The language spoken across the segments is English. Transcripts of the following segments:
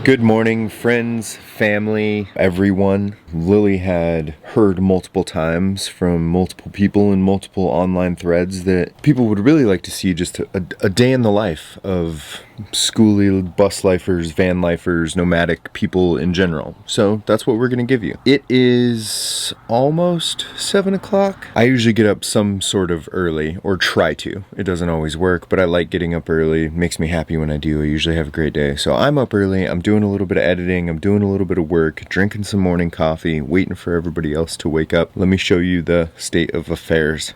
Good morning, friends, family, everyone. Lily had heard multiple times from multiple people in multiple online threads that people would really like to see just a day in the life of Skoolie, bus lifers, van lifers, nomadic people in general. So that's what we're going to give you. It is almost 7 o'clock. I usually get up some sort of early, or try to. It doesn't always work, but I like getting up early. It makes me happy when I do. I usually have a great day. So I'm up early. I'm doing a little bit of editing. I'm doing a little bit of work, drinking some morning coffee, waiting for everybody else to wake up. Let me show you the state of affairs.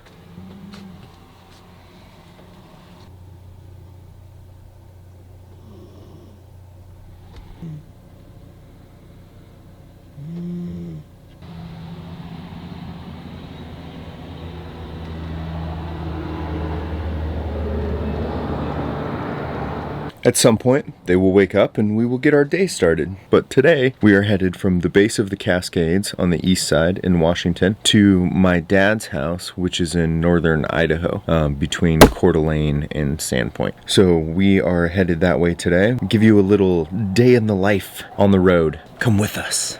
At some point, they will wake up and we will get our day started. But today, we are headed from the base of the Cascades on the east side in Washington to my dad's house, which is in northern Idaho, between Coeur d'Alene and Sandpoint. So we are headed that way today. I'll give you a little day in the life on the road. Come with us.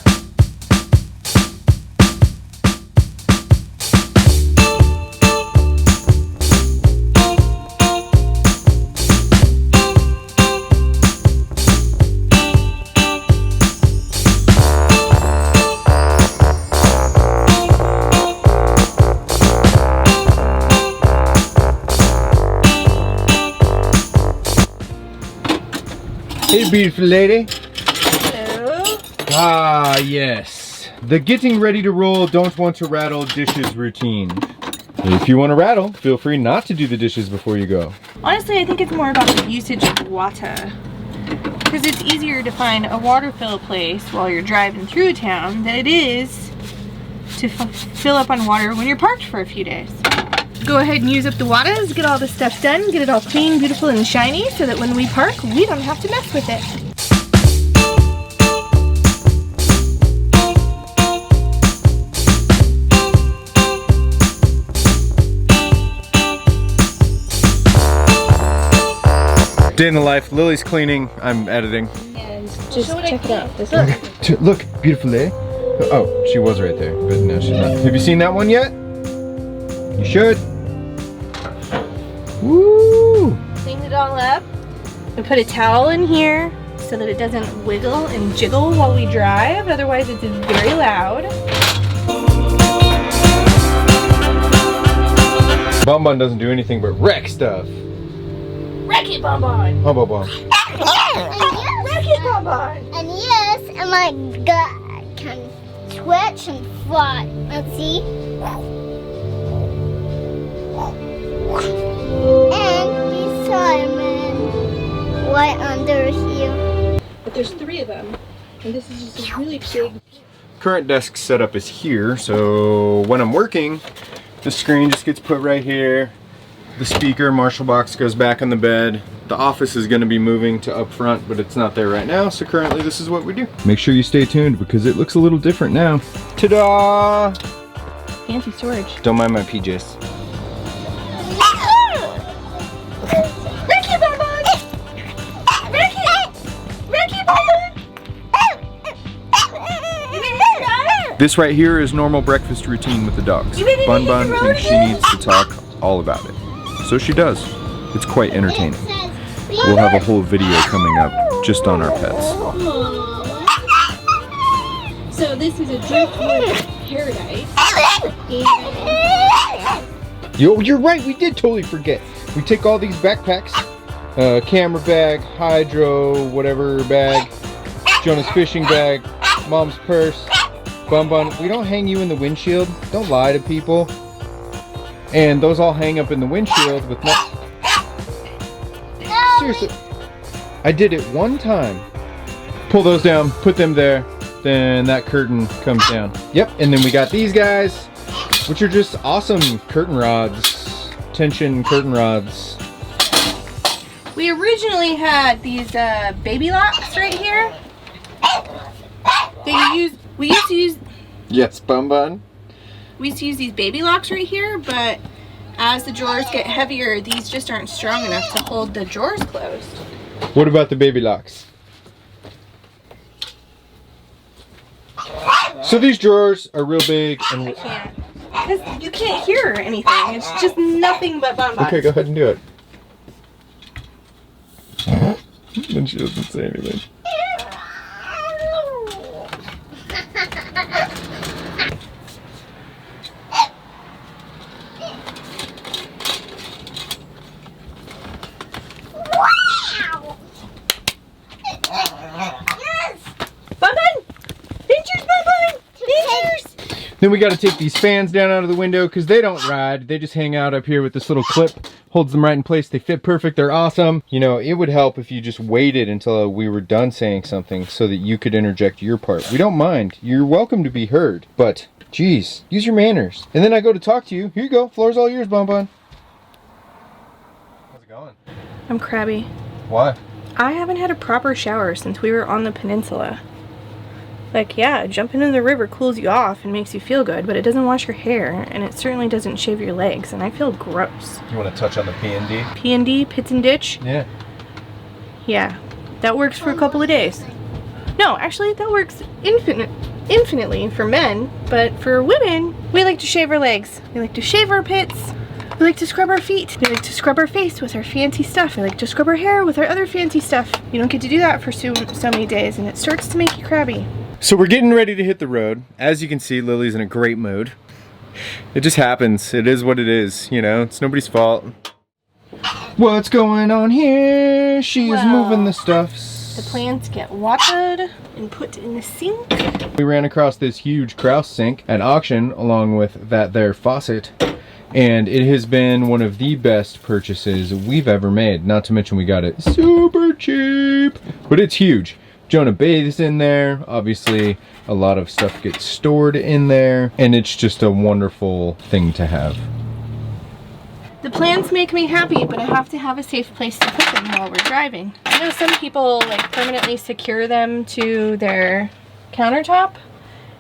Hey, beautiful lady. Hello. Ah, yes. The getting ready to roll, don't want to rattle dishes routine. If you want to rattle, feel free not to do the dishes before you go. Honestly, I think it's more about the usage of water. Because it's easier to find a water fill place while you're driving through a town than it is to fill up on water when you're parked for a few days. Go ahead and use up the waters, get all this stuff done, get it all clean, beautiful, and shiny so that when we park, we don't have to mess with it. Day in the life. Lily's cleaning. I'm editing. And just check it out. This Look, beautiful lady. Oh, she was right there, but no, she's not. Have you seen that one yet? You should. Woo! Clean it all up. We put a towel in here so that it doesn't wiggle and jiggle while we drive, otherwise it's very loud. Bonbon doesn't do anything but wreck stuff. Wreck it, Bonbon! Oh, Bonbon. Wreck it, Bonbon! And yes, and my gut can twitch and fly. Let's see. And these Simon right under here. But there's 3 of them, and this is just a really big. Current desk setup is here, so when I'm working, the screen just gets put right here. The speaker Marshall box goes back on the bed. The office is going to be moving to up front, but it's not there right now, so currently this is what we do. Make sure you stay tuned because it looks a little different now. Ta-da! Fancy storage. Don't mind my PJs. This right here is normal breakfast routine with the dogs. Bun Bun thinks she needs to talk all about it. So she does. It's quite entertaining. We'll have a whole video coming up just on our pets. So this is a driftwood paradise. You're right, we did totally forget. We take all these backpacks, camera bag, hydro, whatever bag, Jonah's fishing bag, mom's purse, Bun Bun. We don't hang you in the windshield. Don't lie to people. And those all hang up in the windshield with no... Seriously. I did it one time. Pull those down, put them there, then that curtain comes down. Yep, and then we got these guys, which are just awesome curtain rods. Tension curtain rods. We originally had these baby locks right here. We used to use Yes, Bun Bun. We used to use these baby locks right here, but as the drawers get heavier, these just aren't strong enough to hold the drawers closed. What about the baby locks? So these drawers are real big and... I can't. Because you can't hear anything. It's just nothing but bonbons. Okay, go ahead and do it. Then she doesn't say anything. Wow! Yes! Bonbon! Pinchers, bonbon! Pinchers! Then we got to take these fans down out of the window because they don't ride. They just hang out up here with this little clip. Holds them right in place. They fit perfect. They're awesome. You know, it would help if you just waited until we were done saying something so that you could interject your part. We don't mind. You're welcome to be heard. But, geez, use your manners. And then I go to talk to you. Here you go. Floor's all yours, Bonbon. How's it going? I'm crabby. Why? I haven't had a proper shower since we were on the peninsula. Like, yeah, jumping in the river cools you off and makes you feel good, but it doesn't wash your hair, and it certainly doesn't shave your legs, and I feel gross. You want to touch on the P&D? P&D, pits and ditch? Yeah. Yeah, that works for a couple of days. No, actually, that works infinitely for men, but for women, we like to shave our legs. We like to shave our pits. We like to scrub our feet. We like to scrub our face with our fancy stuff. We like to scrub our hair with our other fancy stuff. You don't get to do that for so many days, and it starts to make you crabby. So we're getting ready to hit the road. As you can see, Lily's in a great mood. It just happens. It is what it is, you know? It's nobody's fault. What's going on here? She is moving the stuffs. The plants get watered and put in the sink. We ran across this huge Kraus sink at auction along with that there faucet. And it has been one of the best purchases we've ever made. Not to mention we got it super cheap. But it's huge. Jonah bathes in there. Obviously, a lot of stuff gets stored in there. And it's just a wonderful thing to have. The plants make me happy, but I have to have a safe place to put them while we're driving. I know some people like permanently secure them to their countertop.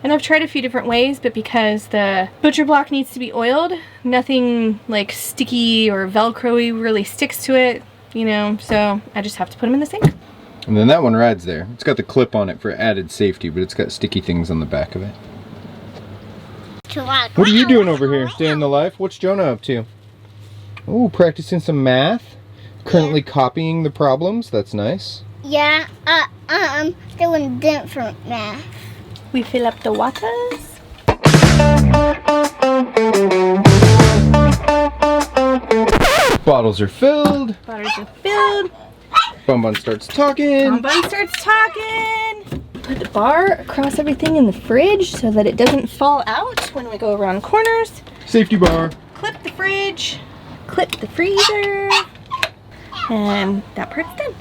And I've tried a few different ways, but because the butcher block needs to be oiled, nothing like sticky or Velcro-y really sticks to it, you know, so I just have to put them in the sink. And then that one rides there. It's got the clip on it for added safety, but it's got sticky things on the back of it. What are you doing over here? Staying the life? What's Jonah up to? Oh, practicing some math. Currently copying the problems. That's nice. Yeah, doing different math. We fill up the waters. Bottles are filled. Bottles are filled. Bonbon starts talking. Bonbon starts talking. Put the bar across everything in the fridge so that it doesn't fall out when we go around corners. Safety bar. Clip the fridge. Clip the freezer. And that part's done.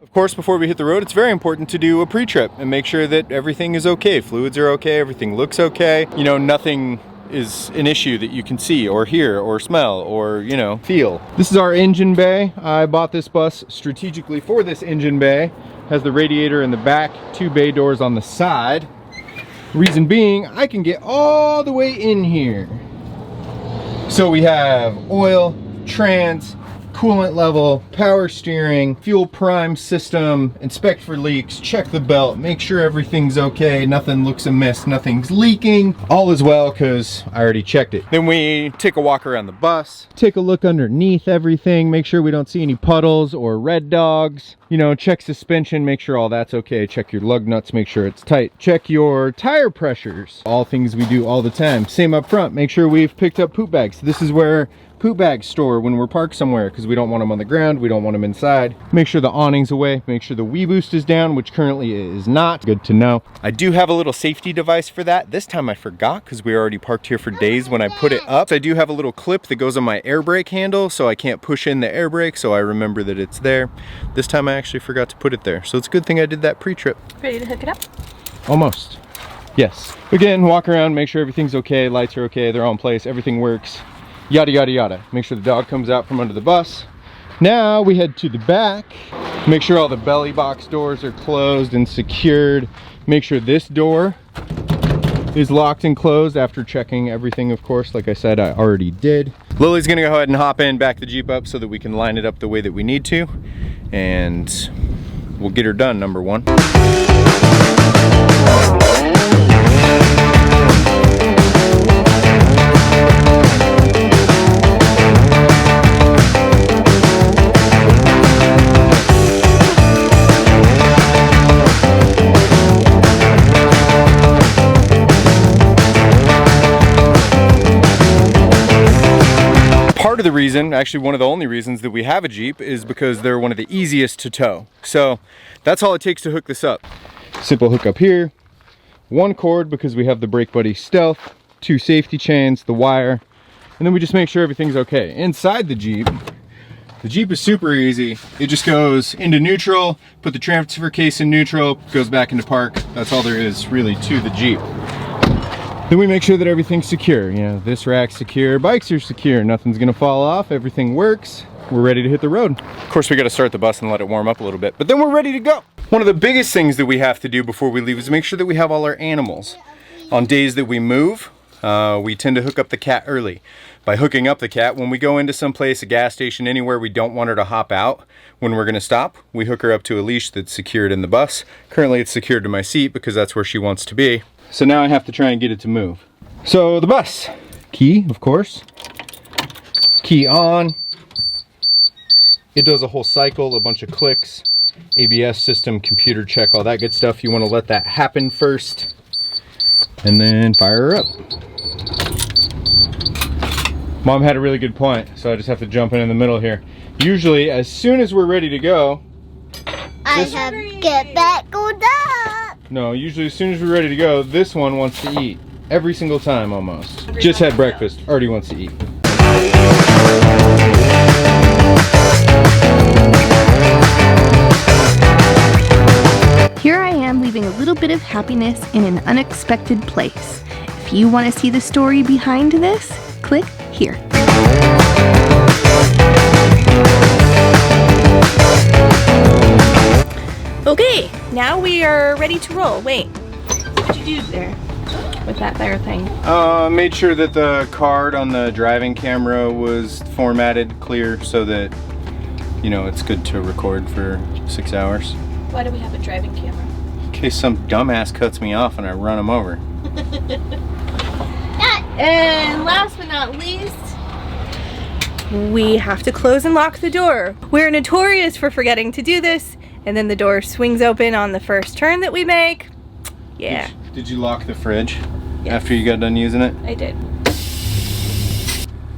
Of course, before we hit the road, it's very important to do a pre-trip and make sure that everything is okay. Fluids are okay, everything looks okay. You know, nothing is an issue that you can see or hear or smell or, you know, feel. This is our engine bay. I bought this bus strategically for this engine bay. Has the radiator in the back, 2 bay doors on the side. Reason being, I can get all the way in here. So we have oil, trans, coolant level, power steering, fuel prime system, inspect for leaks, check the belt, make sure everything's okay, nothing looks amiss, nothing's leaking. All is well because I already checked it. Then we take a walk around the bus, take a look underneath everything, make sure we don't see any puddles or red dogs. You know, check suspension, make sure all that's okay. Check your lug nuts, make sure it's tight. Check your tire pressures. All things we do all the time. Same up front, make sure we've picked up poop bags. This is where poop bags store when we're parked somewhere because we don't want them on the ground, we don't want them inside. Make sure the awning's away, make sure the wee boost is down, which currently is not. Good to know. I do have a little safety device for that. This time I forgot because we already parked here for days when I put it up. I do have a little clip that goes on my air brake handle so I can't push in the air brake, so I remember that it's there. This time I actually forgot to put it there, so it's a good thing I did that pre-trip. Ready to hook it up? Almost. Yes. Again, walk around, make sure everything's okay, lights are okay, they're all in place, everything works. Yada yada yada. Make sure the dog comes out from under the bus. Now we head to the back. Make sure all the belly box doors are closed and secured. Make sure this door is locked and closed after checking everything, of course. Like I said, I already did. Lily's gonna go ahead and hop in, back the Jeep up so that we can line it up the way that we need to. And we'll get her done, number one. Part of the reason, actually one of the only reasons that we have a Jeep is because they're one of the easiest to tow. So that's all it takes to hook this up. Simple hookup here, one cord because we have the Brake Buddy Stealth, 2 safety chains, the wire, and then we just make sure everything's okay. Inside the Jeep is super easy. It just goes into neutral, put the transfer case in neutral, goes back into park. That's all there is really to the Jeep. Then we make sure that everything's secure. You know, this rack's secure, bikes are secure, nothing's gonna fall off, everything works. We're ready to hit the road. Of course, we gotta start the bus and let it warm up a little bit, but then we're ready to go. One of the biggest things that we have to do before we leave is make sure that we have all our animals. On days that we move, we tend to hook up the cat early. By hooking up the cat, when we go into some place, a gas station, anywhere we don't want her to hop out when we're gonna stop, we hook her up to a leash that's secured in the bus. Currently it's secured to my seat because that's where she wants to be. So now I have to try and get it to move. So the bus, key, of course, key on. It does a whole cycle, a bunch of clicks, ABS system, computer check, all that good stuff. You want to let that happen first and then fire her up. Mom had a really good point, so I just have to jump in the middle here. Usually, as soon as we're ready to go, I have to get back on up. No, usually as soon as we're ready to go, this one wants to eat. Every single time almost. Just had breakfast, already wants to eat. Here I am leaving a little bit of happiness in an unexpected place. If you want to see the story behind this, click here. Okay, now we are ready to roll. Wait, what'd you do there with that there thing? Made sure that the card on the driving camera was formatted clear so that, you know, it's good to record for 6 hours. Why do we have a driving camera? In case some dumbass cuts me off and I run him over. And last but not least, we have to close and lock the door. We're notorious for forgetting to do this, and then the door swings open on the first turn that we make. Yeah. Did you lock the fridge? Yes. After you got done using it? I did.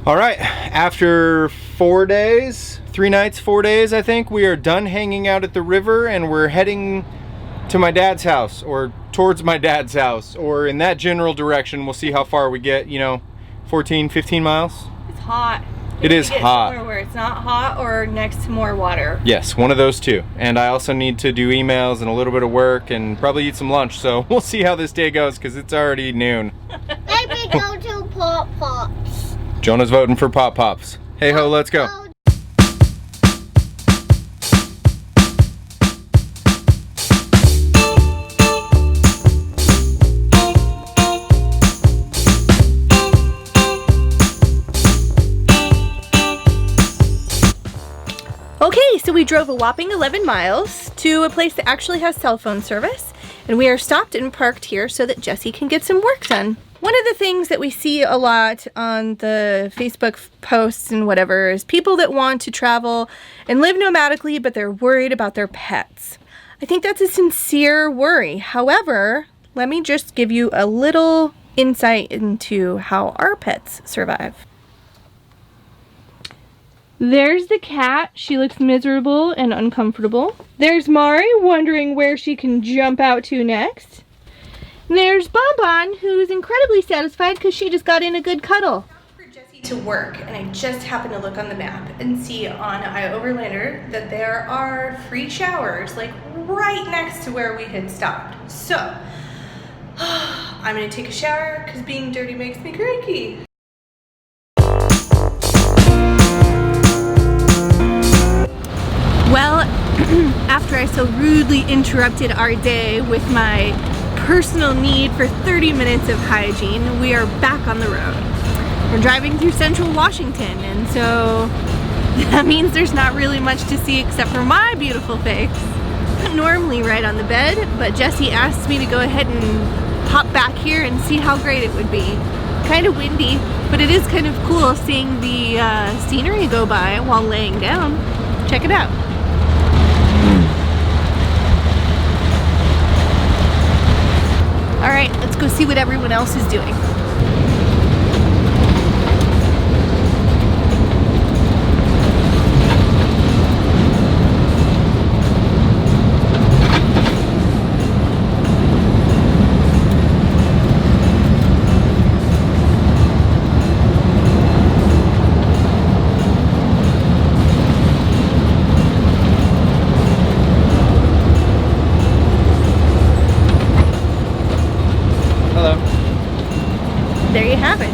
All right, after 4 days, 3 nights, 4 days, I think, we are done hanging out at the river and we're heading to my dad's house, or towards my dad's house, or in that general direction. We'll see how far we get, you know, 14, 15 miles. It's hot. It is hot. Somewhere where it's not hot or next to more water. Yes, one of those two. And I also need to do emails and a little bit of work and probably eat some lunch. So we'll see how this day goes because it's already noon. Maybe go to Pop Pops. Jonah's voting for Pop Pops. Hey ho, let's go. Okay, so we drove a whopping 11 miles to a place that actually has cell phone service, and we are stopped and parked here so that Jesse can get some work done. One of the things that we see a lot on the Facebook posts and whatever is people that want to travel and live nomadically, but they're worried about their pets. I think that's a sincere worry. However, let me just give you a little insight into how our pets survive. There's the cat. She looks miserable and uncomfortable. There's Mari wondering where she can jump out to next. There's Bonbon, who's incredibly satisfied because she just got in a good cuddle. For Jesse to work, and I just happened to look on the map and see on iOverlander that there are free showers like right next to where we had stopped. So I'm gonna take a shower because being dirty makes me cranky. Well, after I so rudely interrupted our day with my personal need for 30 minutes of hygiene, we are back on the road. We're driving through central Washington, and so that means there's not really much to see except for my beautiful face. Normally right on the bed, but Jesse asked me to go ahead and pop back here and see how great it would be. Kind of windy, but it is kind of cool seeing the scenery go by while laying down. Check it out. All right, let's go see what everyone else is doing. There you have it.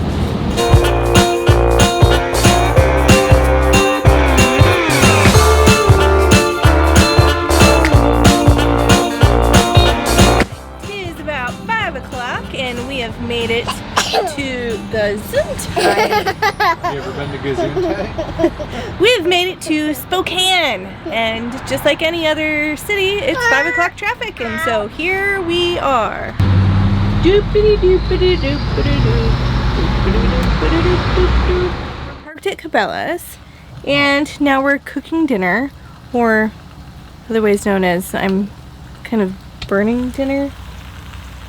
It is about 5 o'clock and we have made it to the Gesundheit. You ever been to Gesundheit? We've made it to Spokane, and just like any other city, it's 5 o'clock traffic, and so here we are. Doopity doopity doopity doop. We're parked at Cabela's, and now we're cooking dinner, or otherwise known as I'm kind of burning dinner.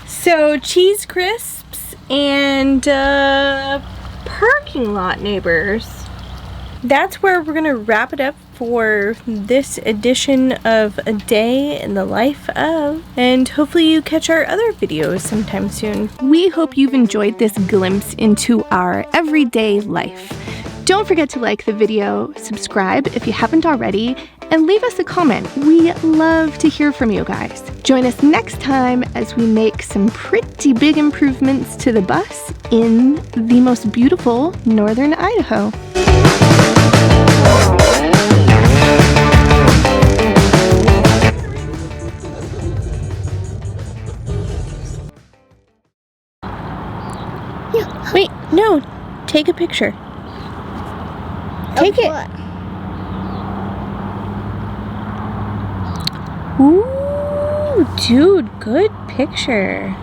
So cheese crisps and parking lot neighbors. That's where we're gonna wrap it up for this edition of A Day in the Life of, and hopefully you catch our other videos sometime soon. We hope you've enjoyed this glimpse into our everyday life. Don't forget to like the video, subscribe if you haven't already, and leave us a comment. We love to hear from you guys. Join us next time as we make some pretty big improvements to the bus in the most beautiful northern Idaho. Wait, no, take a picture. Take it. What? Ooh, dude, good picture.